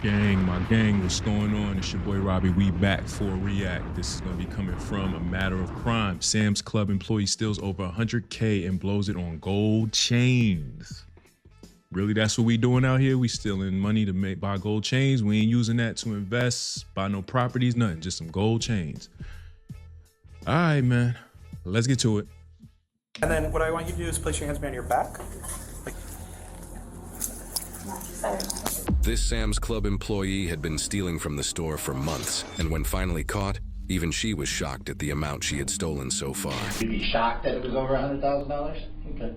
Gang, my gang, what's going on? It's your boy Robbie. We back for a react. This is gonna be coming from A Matter of Crime. Sam's Club employee steals over 100K and blows it on gold chains. Really, that's what we doing out here? We stealing money to buy gold chains. We ain't using that to invest, buy no properties, nothing. Just some gold chains. All right, man. Let's get to it. And then what I want you to do is place your hands behind your back. This Sam's Club employee had been stealing from the store for months, and when finally caught, even she was shocked at the amount she had stolen so far. You'd be shocked that it was over $100,000? Okay.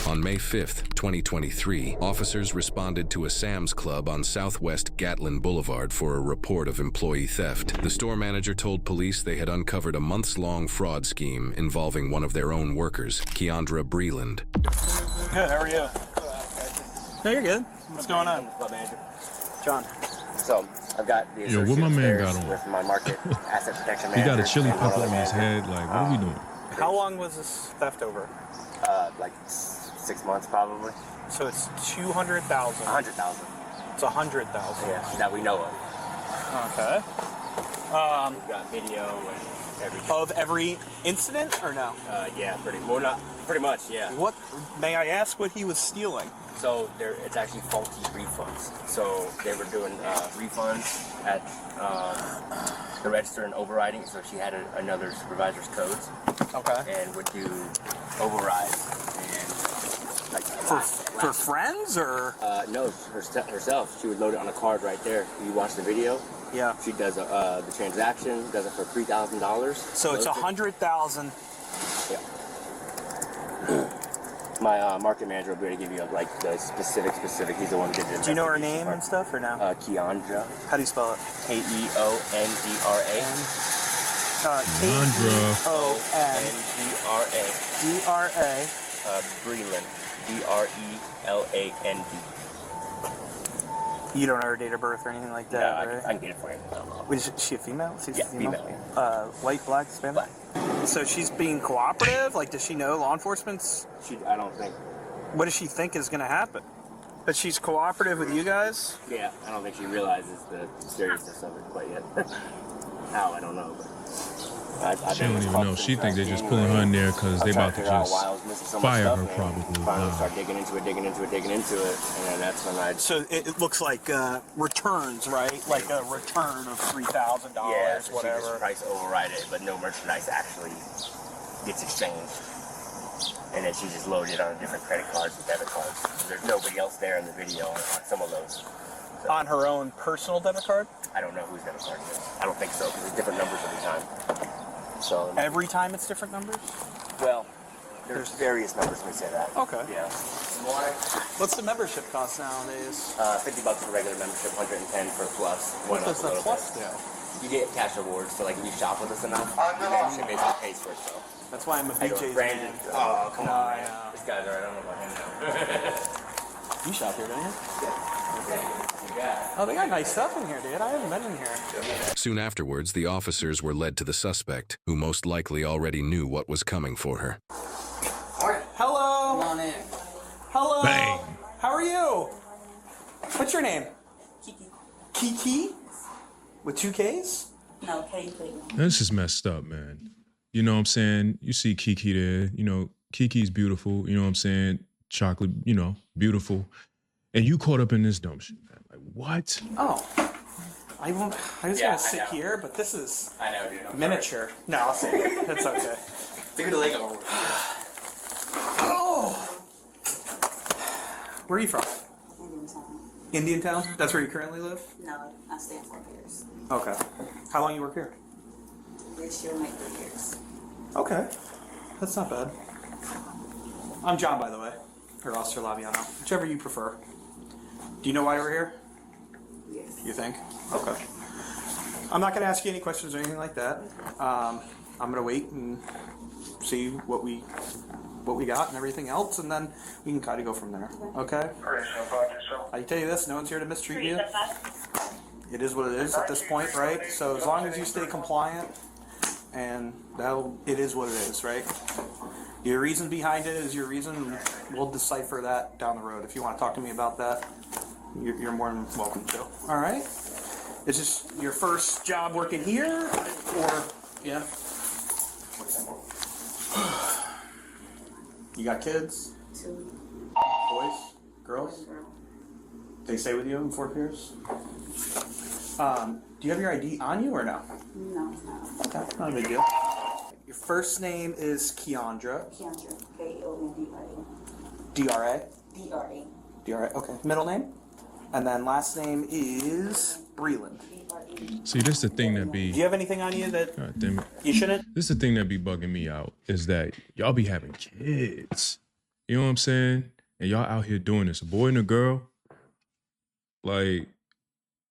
On May 5th, 2023, officers responded to a Sam's Club on Southwest Gatlin Boulevard for a report of employee theft. The store manager told police they had uncovered a months-long fraud scheme involving one of their own workers, Keandra Breland. Good, how are you? No, you're good. What's going on? John. So, I've got the Yo, what my man got on? with my market asset protection He manager. got a chili pepper on his head. Like, what are we doing? How long was this theft over? Like 6 months probably. So it's 200,000. 100,000. It's 100,000. Yeah, that we know of. Okay. We've got video and everything. Of every incident or no? Yeah, pretty much, yeah. What, may I ask what he was stealing? So it's actually faulty refunds. So they were doing refunds at the register and overriding. So she had another supervisor's codes. Okay. And would do overrides and like For friends or? No, herself. She would load it on a card right there. You watch the video. Yeah. She does the transaction. Does it for $3,000. So it's 100,000. Yeah. My market manager will be able to give you like the specific. He's the one who did the. Do you know her name and stuff or no? Keandra. How do you spell it? Keondra. Keondra. Breland. Breland. You don't know her date of birth or anything like that, No, right? I can get it for you. Is she a female? She's Yeah, a female. female. White, black, Hispanic? Black. So she's being cooperative? Like, does she know law enforcement's? I don't think. What does she think is going to happen? But she's cooperative with you guys? Yeah, I don't think she realizes the seriousness of it quite yet. How, I don't know. But She don't even know. She think they're just pulling her in there because they about to just fire her probably. Finally start digging into it, and then that's when I. So it looks like returns, right? Like a return of $3,000, Yeah, so whatever. she just price override it, but no merchandise actually gets exchanged. And then she just loaded it on different credit cards and debit cards. There's nobody else there in the video on some of those. So, On her own personal debit card? I don't know whose debit card it is. I don't think so, because there's different numbers every time. So Every time it's different numbers? well, there's various numbers. Let me say that. Okay. Yeah. What's the membership cost nowadays? $50 for regular membership, 110 for plus. What does the plus do? You get cash rewards, so like if you shop with us enough, the membership basically pays for itself. That's why I'm a I go, BJ's Brandon. man. Oh, come No, on, I man. know. This guy's alright. I don't know about him now. You shop here, don't you? Yeah. Oh, they got nice stuff in here, dude. I haven't been in here. Soon afterwards, the officers were led to the suspect, who most likely already knew what was coming for her. Hello. Come on in. Hello. Bang. How are you? What's your name? Kiki. Kiki? With 2 Ks? No, Kiki. This is messed up, man. You know what I'm saying? You see Kiki there. You know, Kiki's beautiful. You know what I'm saying? Chocolate, you know, beautiful. And you caught up in this dumb shit, man. Like, what? Oh. I was Yeah, gonna I sit know. here, but this is I know, dude. I'm miniature. No, I'll sit here. That's okay. Take the leg over. Oh! Where are you from? Indian time. Indian Town? That's where you currently live? No, I stay in 4 years. Okay. How long you work here? This year make 3 years. Okay. That's not bad. I'm John, by the way. Or Officer Laviano. Whichever you prefer. Do you know why we're here? Yes. You think? Okay. I'm not going to ask you any questions or anything like that. I'm going to wait and see what we got and everything else, and then we can kind of go from there. Okay? I can tell you this, no one's here to mistreat you. It is what it is at this point, right? So as long as you stay compliant, and it is what it is, right? Your reason behind it is your reason. We'll decipher that down the road. If you want to talk to me about that, You're more than welcome to. All right. Is this your first job working here, or yeah? You got kids? 2 Boys? Girls? girl. They stay with you in Fort Pierce? Do you have your ID on you or no? No, it's not. Okay, not a big deal. Your first name is Keandra. Keandra. K-O-N-D-R-A. D-R-A? D-R-A. D-R-A, okay. Middle name? And then last name is Breland. D-R-E. See, this is the thing that be. Do you have anything on you that God damn it. you shouldn't? This is the thing that be bugging me out is that y'all be having kids. You know what I'm saying? And y'all out here doing this, a boy and a girl. Like,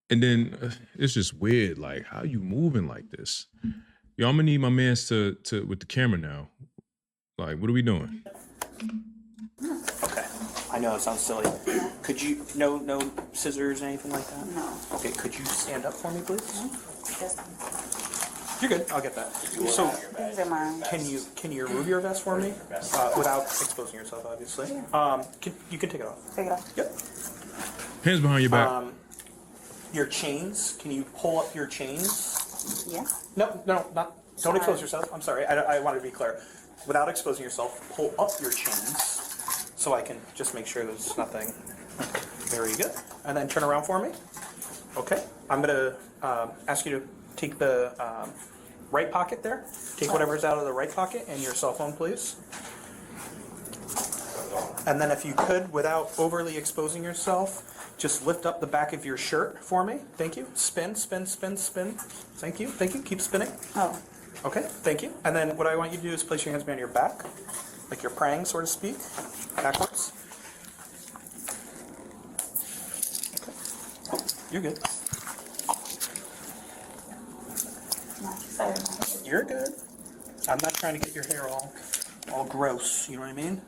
and then it's just weird. Like, how you moving like this? Yo, I'm gonna need my mans to with the camera now. Like, what are we doing? Okay. I know it sounds silly. Could you, no scissors or anything like that? No. Okay, could you stand up for me, please? Just, You're good. I'll get that. So, these are mine. can you remove your vest for me without exposing yourself, obviously? You can take it off. Take it off. Yep. Hands behind your back. Your chains. Can you pull up your chains? Yeah. No, not. Don't expose yourself. I'm sorry. I wanted to be clear. Without exposing yourself, pull up your chains so I can just make sure there's nothing. Very good. And then turn around for me. Okay. I'm gonna ask you to take the right pocket there. Take whatever's out of the right pocket and your cell phone, please. And then if you could, without overly exposing yourself, just lift up the back of your shirt for me. Thank you. Spin, spin, spin, spin. Thank you. Thank you. Keep spinning. Oh. Okay. Thank you. And then what I want you to do is place your hands behind your back, like you're praying, so to speak, backwards. Okay. You're good. No, sorry. You're good. I'm not trying to get your hair all gross. You know what I mean?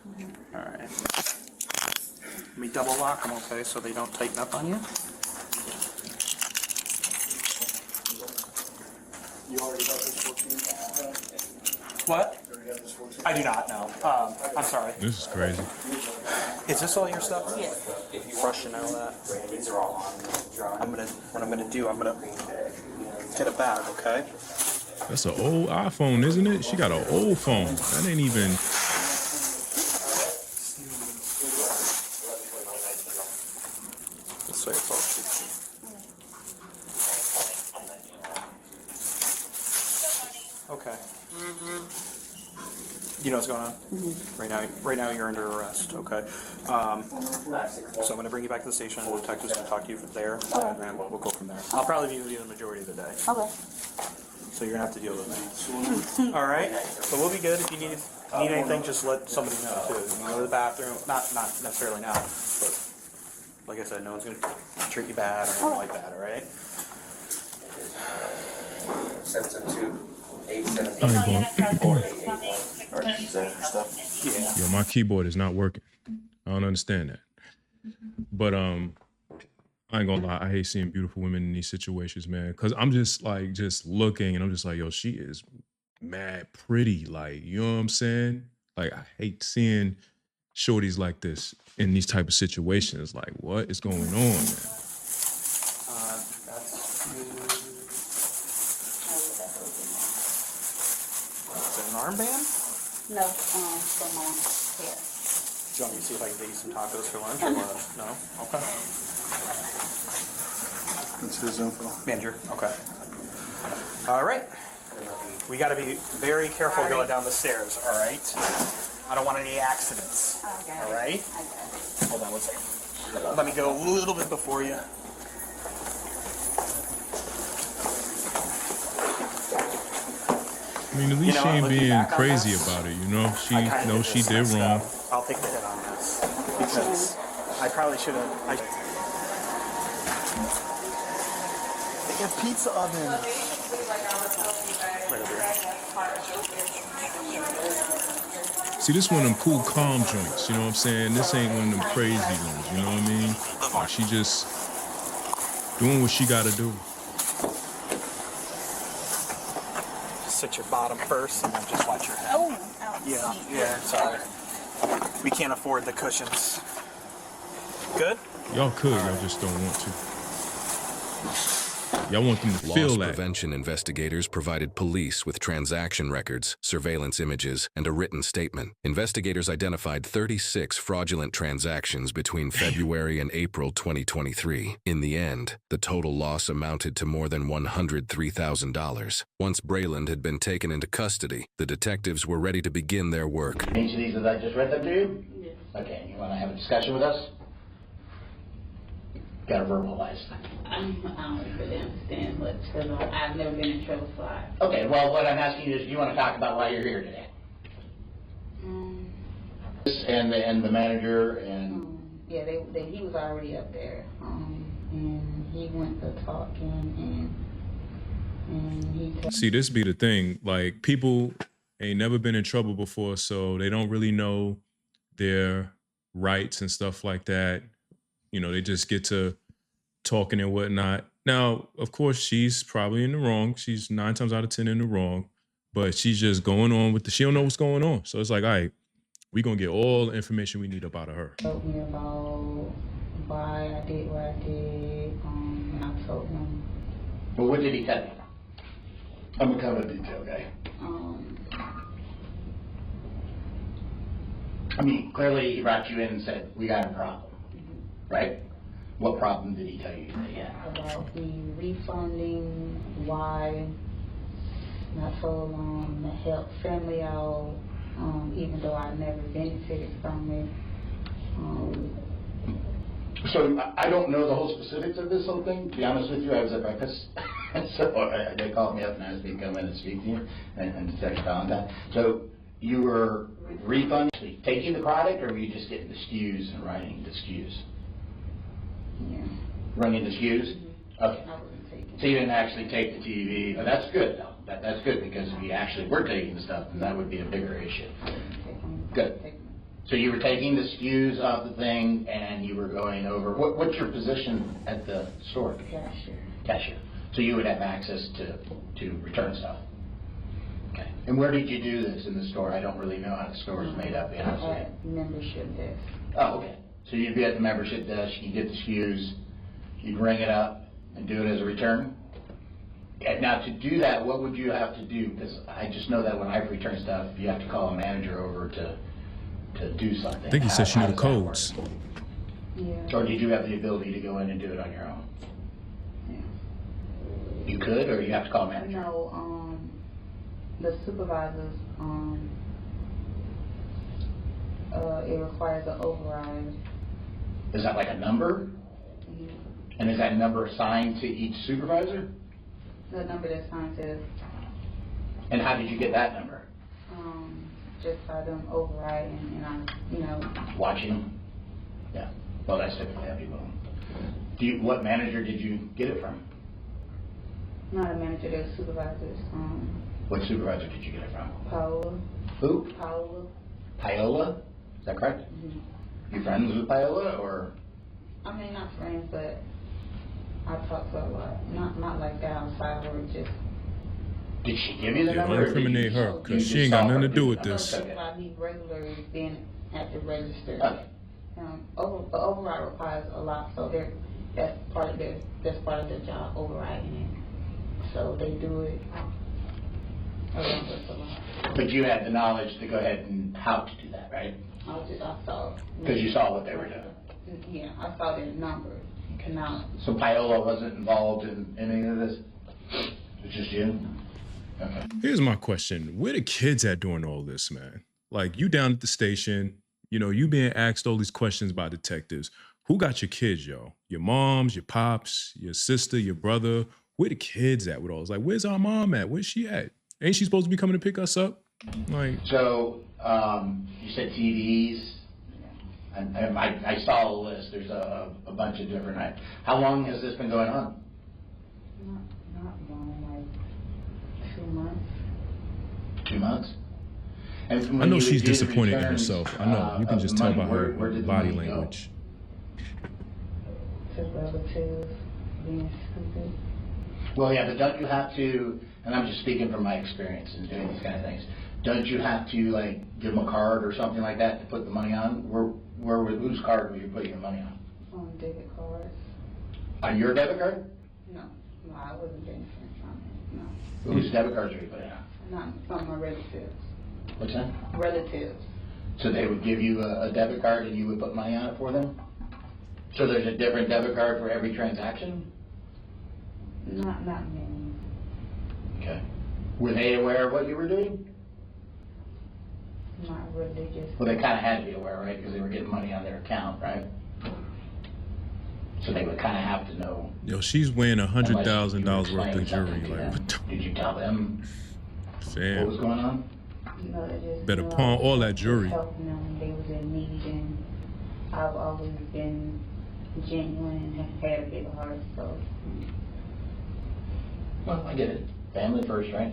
All right. Let me double lock them, okay, so they don't tighten up on you. You already got this 14? What? You already got this 14? I do not know. I'm sorry. This is crazy. Is this all your stuff? Yes. Fresh to know that. What I'm gonna do, I'm gonna get a bag, okay? That's an old iPhone, isn't it? She got an old phone. That ain't even. This way it's all okay. You know what's going on? Right now you're under arrest, okay? So I'm gonna bring you back to the station, the detective's gonna talk to you from there, and then we'll go from there. I'll probably be with you the majority of the day, Okay. so you're gonna have to deal with me. All right? So we'll be good. If you need anything, just let somebody know too. You can go to the bathroom, not necessarily now, but like I said, no one's gonna treat you bad or anything like that, all right? 772-874. Is that stuff? Yeah. Yo, my keyboard is not working. I don't understand that. But I ain't gonna lie, I hate seeing beautiful women in these situations, man. Cause I'm just looking and I'm just like, yo, she is mad pretty. Like, you know what I'm saying? Like, I hate seeing shorties like this in these type of situations. Like, what is going on, man? Is it an armband? No, for my hair. Do you want me to see if I can get you some tacos for lunch or what? No? Okay. That's his info. Manager, okay. All right. We got to be very careful going down the stairs, all right? I don't want any accidents, I got all it. right? I got it. Hold on one second. Let me go a little bit before you. I mean, at least she ain't looking being back on crazy this, about it, you know? She I kinda knows she this did messed wrong. up. I'll take the hit on this because I probably should have. They have pizza oven. Right over here. See, this one of them cool, calm joints, you know what I'm saying? This ain't one of them crazy ones, you know what I mean? Like, she just doing what she gotta do. Sit your bottom first and then just watch your head. Oh, Yeah, sorry. We can't afford the cushions. Good? Y'all could, y'all just don't want to. Y'all want them to feel Loss that. prevention investigators provided police with transaction records, surveillance images, and a written statement. Investigators identified 36 fraudulent transactions between February and April 2023. In the end, the total loss amounted to more than $103,000. Once Brayland had been taken into custody, the detectives were ready to begin their work. Each of these that I just read them to you? Yes. Okay, you want to have a discussion with us? Got to verbalize. I don't really understand much because I've never been in trouble, so I. Okay, well, what I'm asking you is, do you want to talk about why you're here today? And the manager and... Yeah, he was already up there, and he went to talking, and he. See, this be the thing. Like, people ain't never been in trouble before, so they don't really know their rights and stuff like that. You know, they just get to talking and whatnot. Now, of course, she's probably in the wrong. She's 9 times out of 10 in the wrong, but she's just going on with she don't know what's going on. So it's like, all right, we're going to get all the information we need up out of her. Told me about why I did what I did, and I told him, Well, what did he tell you? I'm a kind of detail guy. I mean, clearly he brought you in and said, we got a problem, right? What problem did he tell you that he had? about the refunding, why not so long to help family out, even though I never benefited from it. So I don't know the whole specifics of this whole thing. To be honest with you, I was at breakfast, so they called me up and asked me to come in and speak to you and to check Valentine. So you were refunding, taking the product, or were you just getting the SKUs and writing the SKUs? Yeah. Running the SKUs? Okay. I wasn't taking. So you didn't actually take the TV, but that's good though. That's good, because if you actually were taking the stuff, then that would be a bigger issue. Good. So you were taking the SKUs off the thing, and you were going over. What's your position at the store? Cashier. Cashier. So you would have access to return stuff. Okay. And where did you do this in the store? I don't really know how the store is made up. At membership desk. Oh, okay. So you'd be at the membership desk, you get the SKUs, you'd ring it up and do it as a return? And now to do that, what would you have to do? Because I just know that when I return stuff, you have to call a manager over to do something. I think he said she knew the does that work? codes. Yeah. Or did you have the ability to go in and do it on your own? Yeah. You could, or you have to call a manager? No, the supervisors, it requires an override. Is that like a number? Mhm. And is that number assigned to each supervisor? The number that's signed says, And how did you get that number? just by them overriding, and I, Watching? Yeah. Well, that's typically how people. What manager did you get it from? not a manager, they're supervisors, What supervisor did you get it from? Paola. Who? Paola. Paola? Is that correct? Mm-hmm. You friends with Paola, or? I mean, not friends, but I talk to her a lot. Not like that outside work, just. Did she give you the Yeah, number? don't or did you incriminate her, just- because you she just ain't got saw nothing her to do give with the number? this. Okay. I be regularly being at the register. Okay. The override requires a lot, so that's part of their job, overriding it. So they do it around us a lot. But you had the knowledge to go ahead and how to do that, right? I saw. Because you saw what they were doing. Yeah, I saw their numbers. Cannot. So Paola wasn't involved in any of this? It's just you? Okay. Here's my question. Where the kids at doing all this, man? Like, you down at the station, you know, you being asked all these questions by detectives. Who got your kids, yo? Your moms, your pops, your sister, your brother? Where the kids at with all this? Like, where's our mom at? Where's she at? Ain't she supposed to be coming to pick us up? Like, So, you said TVs, and I saw the list. There's a bunch of different. How long has this been going on? Not long, like 2 months. 2 months? And I when know you would she's do the disappointed in returns, herself. I know. You can of just the tell money, by her where did the body money go? language. To relatives being stupid. Well, yeah, but don't you have to, and I'm just speaking from my experience in doing these kind of things, don't you have to, like, give them a card or something like that to put the money on? Whose card were you putting your money on? On debit cards. On your debit card? No, I wasn't benefiting from it, no. Whose debit cards are you putting on? Not from my relatives. What's that? Relatives. So they would give you a debit card and you would put money on it for them? So there's a different debit card for every transaction? Not many. Okay. Were they aware of what you were doing? Not really, just. Well, they kind of had to be aware, right? Because they were getting money on their account, right? So they would kind of have to know. Yo, she's weighing $100,000 worth of jewelry. Did Like, what the Did you tell them what was fam? going on? No, they just Better knew I pawn was all that just jewelry. helping them. They was in need, and I've always been genuine and had a big heart, so. Well, I get it. Family first, right?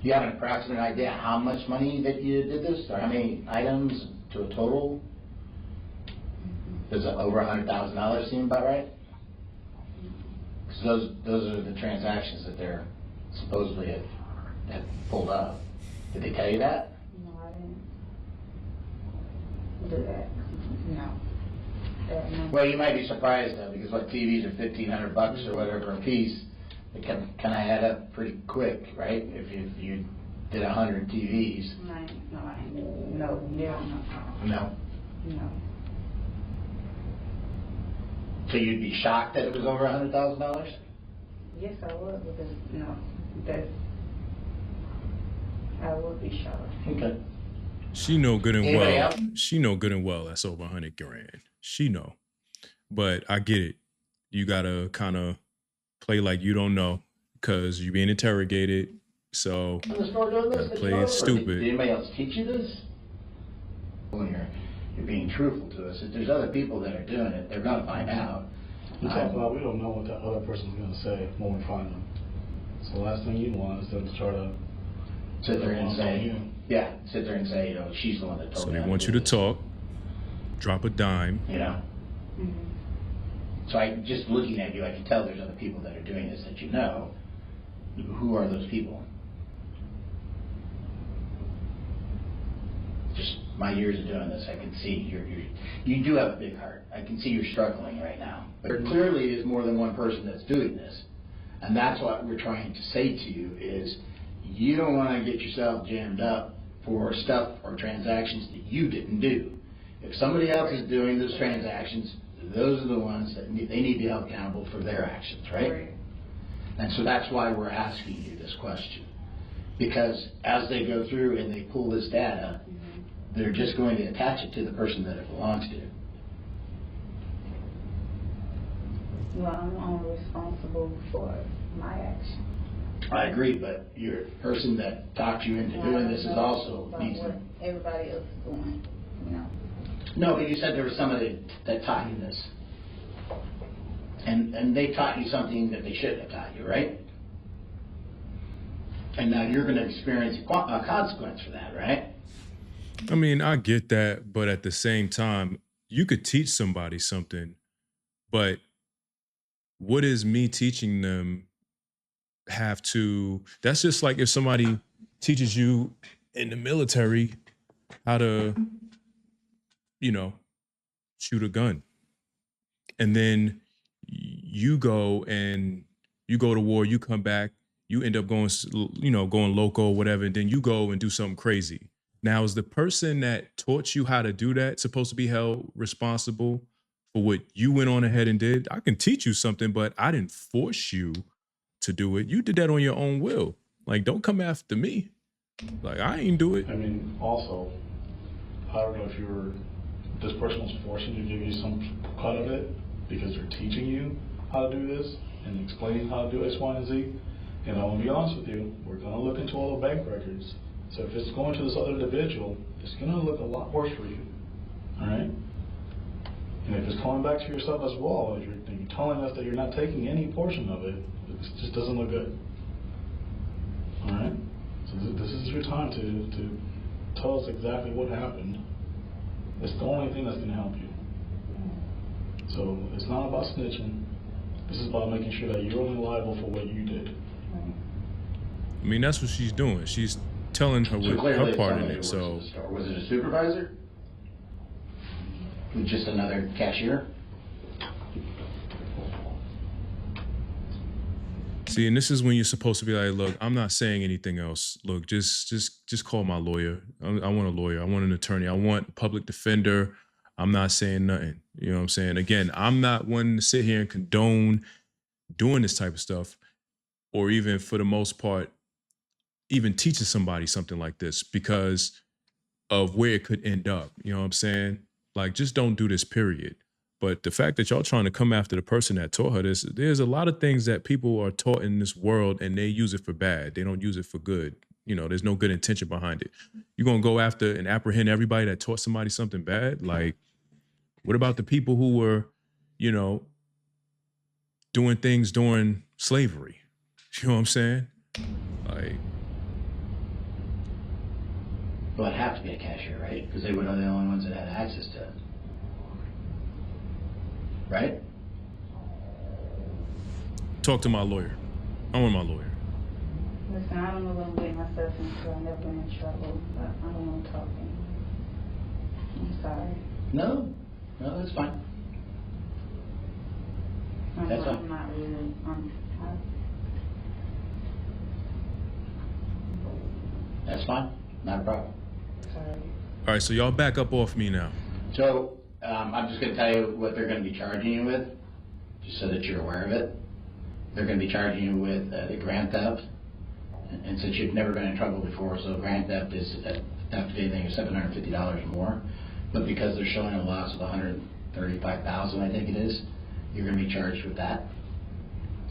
You have an approximate idea how much money that you did this, or how many items to a total? Does it over $100,000 seem about right? Because those are the transactions that they're supposedly have pulled up. Did they tell you that? No, I didn't do that. No. No. Well, you might be surprised though, because what TVs are $1,500 or whatever a piece, it can kind of add up pretty quick, right? If you did 100 TVs. No. No. No. So you'd be shocked that it was over $100,000? Yes, I would, because, I would be shocked. Okay. She know good and Anybody well. else? She know good and well that's over 100 grand. She know. But I get it. You gotta kind of play like you don't know because you're being interrogated. So In the store doing this? gotta play it stupid. Did anybody else teach you this? When you're being truthful to us, if there's other people that are doing it, they're gonna find out. We talk about we don't know what the other person's gonna say when we find them. So the last thing you want is them to try to Sit there and say, you. yeah, sit there and say, you know, she's the one that told So me. they how want do you to this. talk, drop a dime. You know? Mm-hmm. So just looking at you, I can tell there's other people that are doing this that you know. Who are those people? Just my years of doing this, I can see you do have a big heart. I can see you're struggling right now. But there clearly is more than one person that's doing this. And that's what we're trying to say to you is you don't want to get yourself jammed up for stuff or transactions that you didn't do. If somebody else is doing those transactions, those are the ones that they need to be held accountable for their actions, right? And so that's why we're asking you this question. Because as they go through and they pull this data, they're just going to attach it to the person that it belongs to. Well, I'm only responsible for my action. I agree, but your person that talked you into doing this is also About needs what to. everybody else is doing, No, but you said there was somebody that taught you this. And they taught you something that they shouldn't have taught you, right? And now you're going to experience a consequence for that, right? I mean, I get that, but at the same time, you could teach somebody something, but what is me teaching them have to, that's just like if somebody teaches you in the military how to, shoot a gun. And then you go to war, you come back, you end up going loco or whatever, and then you go and do something crazy. Now, is the person that taught you how to do that supposed to be held responsible for what you went on ahead and did? I can teach you something, but I didn't force you to do it. You did that on your own will. Like, don't come after me. Like, I ain't do it. I mean, also, I don't know if this person was forcing you to give you some cut of it because they're teaching you how to do this and explaining how to do X, Y, and Z. And I'm going to be honest with you, we're going to look into all the bank records. So if it's going to this other individual, it's going to look a lot worse for you. All right? And if it's coming back to yourself as well, if you're telling us that you're not taking any portion of it, it just doesn't look good. All right? So this is your time to tell us exactly what happened. It's the only thing that's going to help you. So it's not about snitching. This is about making sure that you're only liable for what you did. I mean, that's what she's doing. She's telling her So what clearly her part in somebody it. works So at the store. Was it a supervisor? with just another cashier? See, and this is when you're supposed to be like, look, I'm not saying anything else. Look, just call my lawyer. I want a lawyer. I want an attorney. I want a public defender. I'm not saying nothing. You know what I'm saying? Again, I'm not one to sit here and condone doing this type of stuff, or even for the most part, even teaching somebody something like this because of where it could end up. You know what I'm saying? Like, just don't do this, period. But the fact that y'all trying to come after the person that taught her this, there's a lot of things that people are taught in this world and they use it for bad. They don't use it for good. You know, there's no good intention behind it. You're going to go after and apprehend everybody that taught somebody something bad? Like, what about the people who were, you know, doing things during slavery? You know what I'm saying? Like, Well, it'd have to be a cashier, right? Because they were the only ones that had access to it. Right? talk to my lawyer. I want my lawyer. Listen, I don't know what I'm getting myself into. I've never been in trouble, but I don't want to talk anymore. I'm sorry. No, that's fine. That's fine. I'm not really. That's fine. Not a problem. Sorry. All right, so y'all back up off me now. So, I'm just going to tell you what they're going to be charging you with, just so that you're aware of it. They're going to be charging you with the grand theft, and since you've never been in trouble before, so grand theft is after anything is $750 or more. But because they're showing a loss of $135,000, I think it is, you're going to be charged with that.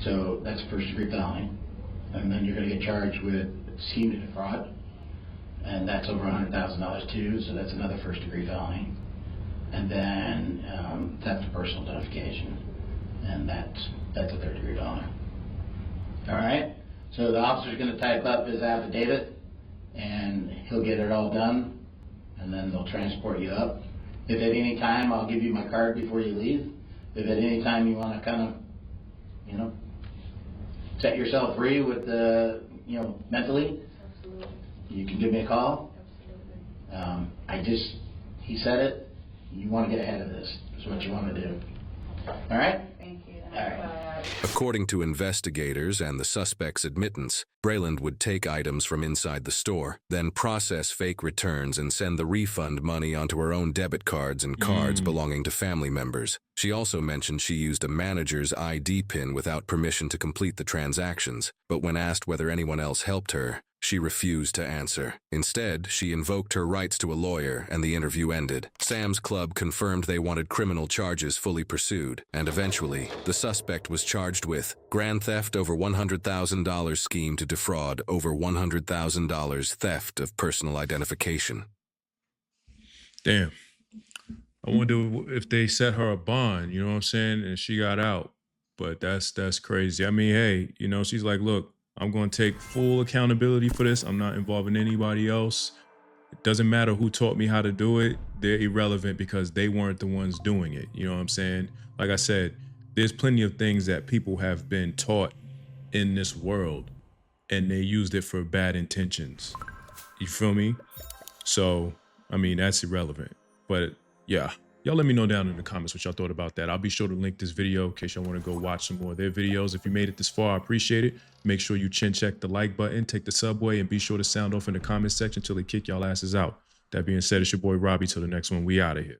So that's first degree felony, and then you're going to get charged with scheme to defraud, and that's over $100,000 too. So that's another first degree felony. And then theft of personal identification, and that's a third degree felony. All right. So the officer's going to type up his affidavit, and he'll get it all done, and then they'll transport you up. If at any time, I'll give you my card before you leave. If at any time you want to kind of, set yourself free with mentally, Absolutely. you can give me a call. Absolutely. He said it. You want to get ahead of this. That's what you want to do. All right? Thank you. All right. According to investigators and the suspect's admittance, Brayland would take items from inside the store, then process fake returns and send the refund money onto her own debit cards and cards belonging to family members. She also mentioned she used a manager's ID pin without permission to complete the transactions, but when asked whether anyone else helped her, she refused to answer. Instead, she invoked her rights to a lawyer, and the interview ended. Sam's Club confirmed they wanted criminal charges fully pursued, and eventually, the suspect was charged with grand theft over $100,000 scheme to defraud over $100,000 theft of personal identification. Damn. I wonder if they set her a bond, you know what I'm saying? And she got out. But that's crazy. I mean, hey, she's like, look, I'm going to take full accountability for this. I'm not involving anybody else. It doesn't matter who taught me how to do it. They're irrelevant because they weren't the ones doing it. You know what I'm saying? Like I said, there's plenty of things that people have been taught in this world and they used it for bad intentions. You feel me? So, I mean, that's irrelevant. But yeah, y'all let me know down in the comments what y'all thought about that. I'll be sure to link this video in case y'all want to go watch some more of their videos. If you made it this far, I appreciate it. Make sure you check the like button, take the subway, and be sure to sound off in the comment section till they kick y'all asses out. That being said, it's your boy Robbie. Till the next one, we out of here.